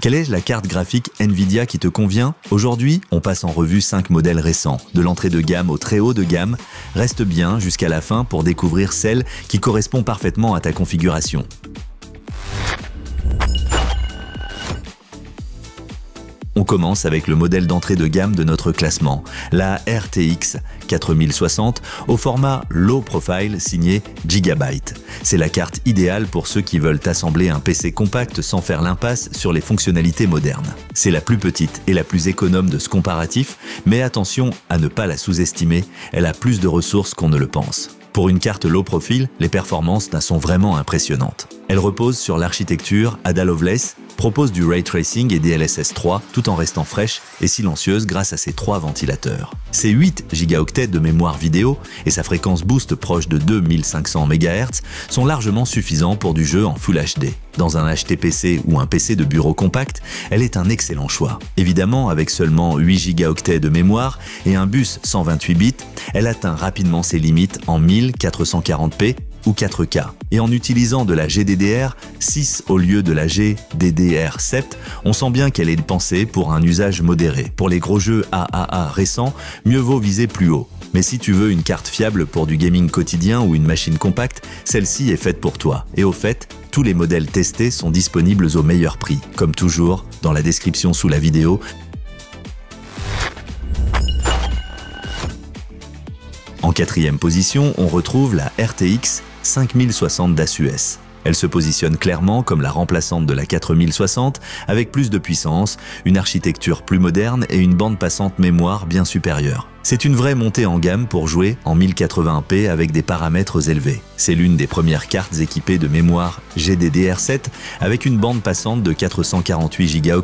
Quelle est la carte graphique Nvidia qui te convient? Aujourd'hui, on passe en revue 5 modèles récents, de l'entrée de gamme au très haut de gamme. Reste bien jusqu'à la fin pour découvrir celle qui correspond parfaitement à ta configuration. On commence avec le modèle d'entrée de gamme de notre classement, la RTX 4060 au format Low Profile signé Gigabyte. C'est la carte idéale pour ceux qui veulent assembler un PC compact sans faire l'impasse sur les fonctionnalités modernes. C'est la plus petite et la plus économe de ce comparatif, mais attention à ne pas la sous-estimer, elle a plus de ressources qu'on ne le pense. Pour une carte low profile, les performances sont vraiment impressionnantes. Elle repose sur l'architecture Ada Lovelace, propose du ray tracing et DLSS 3 tout en restant fraîche et silencieuse grâce à ses 3 ventilateurs. Ses 8 gigaoctets de mémoire vidéo et sa fréquence boost proche de 2500 MHz sont largement suffisants pour du jeu en Full HD. Dans un HTPC ou un PC de bureau compact, elle est un excellent choix. Évidemment, avec seulement 8 gigaoctets de mémoire et un bus 128 bits, elle atteint rapidement ses limites en 1440p ou 4K. Et en utilisant de la GDDR6 au lieu de la GDDR7, on sent bien qu'elle est pensée pour un usage modéré. Pour les gros jeux AAA récents, mieux vaut viser plus haut. Mais si tu veux une carte fiable pour du gaming quotidien ou une machine compacte, celle-ci est faite pour toi. Et au fait, tous les modèles testés sont disponibles au meilleur prix. Comme toujours, dans la description sous la vidéo. En 4e position, on retrouve la RTX 5060 d'Asus. Elle se positionne clairement comme la remplaçante de la 4060 avec plus de puissance, une architecture plus moderne et une bande passante mémoire bien supérieure. C'est une vraie montée en gamme pour jouer en 1080p avec des paramètres élevés. C'est l'une des premières cartes équipées de mémoire GDDR7 avec une bande passante de 448 Go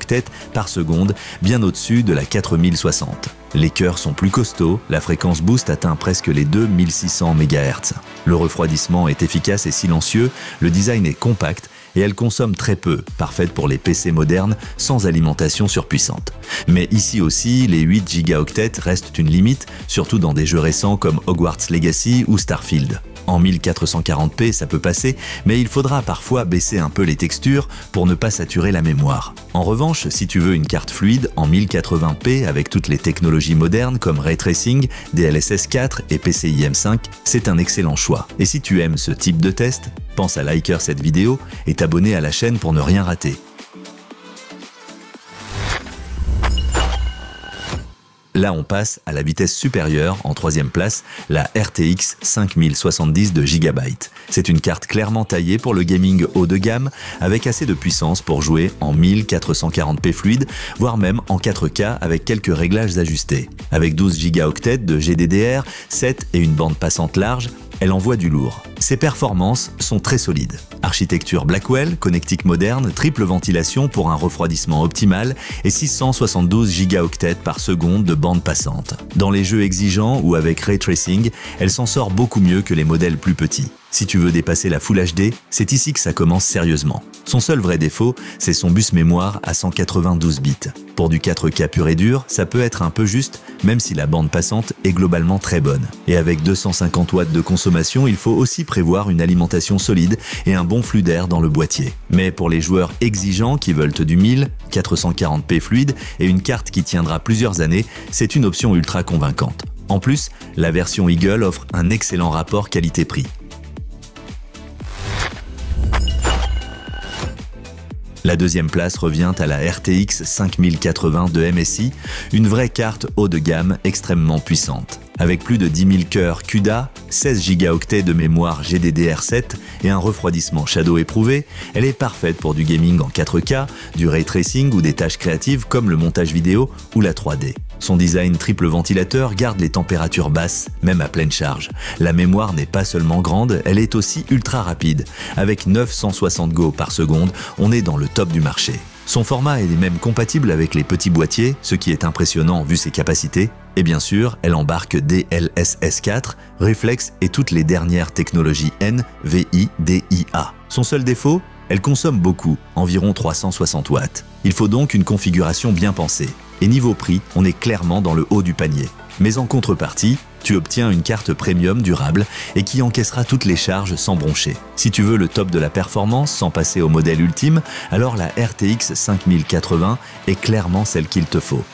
par seconde, bien au-dessus de la 4060. Les cœurs sont plus costauds, la fréquence boost atteint presque les 2600 MHz. Le refroidissement est efficace et silencieux, le design est compact et elle consomme très peu, parfaite pour les PC modernes sans alimentation surpuissante. Mais ici aussi, les 8 gigaoctets restent une limite, surtout dans des jeux récents comme Hogwarts Legacy ou Starfield. En 1440p, ça peut passer, mais il faudra parfois baisser un peu les textures pour ne pas saturer la mémoire. En revanche, si tu veux une carte fluide en 1080p avec toutes les technologies modernes comme Ray Tracing, DLSS 4 et PCIe 5, c'est un excellent choix. Et si tu aimes ce type de test, pense à liker cette vidéo et t'abonner à la chaîne pour ne rien rater. Là, on passe à la vitesse supérieure, en 3e place, la RTX 5070 de Gigabyte. C'est une carte clairement taillée pour le gaming haut de gamme, avec assez de puissance pour jouer en 1440p fluide, voire même en 4K avec quelques réglages ajustés. Avec 12 gigaoctets de GDDR, 7 et une bande passante large, elle envoie du lourd. Ses performances sont très solides. Architecture Blackwell, connectique moderne, triple ventilation pour un refroidissement optimal et 672 gigaoctets par seconde de bande passante. Dans les jeux exigeants ou avec Ray Tracing, elle s'en sort beaucoup mieux que les modèles plus petits. Si tu veux dépasser la Full HD, c'est ici que ça commence sérieusement. Son seul vrai défaut, c'est son bus mémoire à 192 bits. Pour du 4K pur et dur, ça peut être un peu juste, même si la bande passante est globalement très bonne. Et avec 250 watts de consommation, il faut aussi prévoir une alimentation solide et un bon flux d'air dans le boîtier. Mais pour les joueurs exigeants qui veulent du 1440p fluide et une carte qui tiendra plusieurs années, c'est une option ultra convaincante. En plus, la version Eagle offre un excellent rapport qualité-prix. La 2e place revient à la RTX 5080 de MSI, une vraie carte haut de gamme extrêmement puissante. Avec plus de 10 000 cœurs CUDA, 16 gigaoctets de mémoire GDDR7 et un refroidissement Shadow éprouvé, elle est parfaite pour du gaming en 4K, du ray tracing ou des tâches créatives comme le montage vidéo ou la 3D. Son design triple ventilateur garde les températures basses, même à pleine charge. La mémoire n'est pas seulement grande, elle est aussi ultra rapide. Avec 960 Go par seconde, on est dans le top du marché. Son format est même compatible avec les petits boîtiers, ce qui est impressionnant vu ses capacités. Et bien sûr, elle embarque DLSS 4, Reflex et toutes les dernières technologies NVIDIA. Son seul défaut, elle consomme beaucoup, environ 360 watts. Il faut donc une configuration bien pensée. Et niveau prix, on est clairement dans le haut du panier. Mais en contrepartie, tu obtiens une carte premium durable et qui encaissera toutes les charges sans broncher. Si tu veux le top de la performance sans passer au modèle ultime, alors la RTX 5080 est clairement celle qu'il te faut.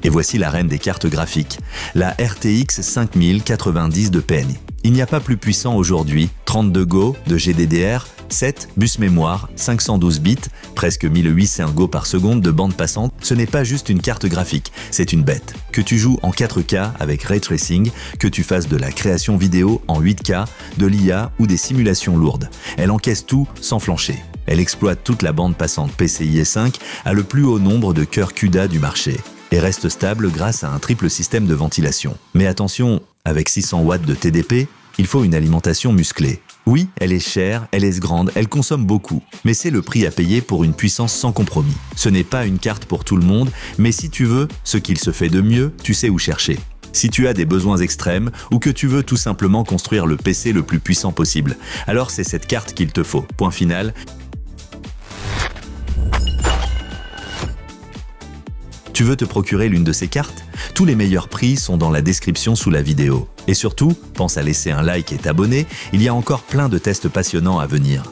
Et voici la reine des cartes graphiques, la RTX 5090 de PNI. Il n'y a pas plus puissant aujourd'hui, 32 Go de GDDR, 7 bus mémoire, 512 bits, presque 1800 Go par seconde de bande passante. Ce n'est pas juste une carte graphique, c'est une bête. Que tu joues en 4K avec Ray Tracing, que tu fasses de la création vidéo en 8K, de l'IA ou des simulations lourdes. Elle encaisse tout sans flancher. Elle exploite toute la bande passante PCIe 5 à le plus haut nombre de cœurs CUDA du marché et reste stable grâce à un triple système de ventilation. Mais attention, avec 600 watts de TDP, il faut une alimentation musclée. Oui, elle est chère, elle est grande, elle consomme beaucoup, mais c'est le prix à payer pour une puissance sans compromis. Ce n'est pas une carte pour tout le monde, mais si tu veux ce qu'il se fait de mieux, tu sais où chercher. Si tu as des besoins extrêmes ou que tu veux tout simplement construire le PC le plus puissant possible, alors c'est cette carte qu'il te faut. Point final. Tu veux te procurer l'une de ces cartes? Tous les meilleurs prix sont dans la description sous la vidéo. Et surtout, pense à laisser un like et t'abonner, il y a encore plein de tests passionnants à venir.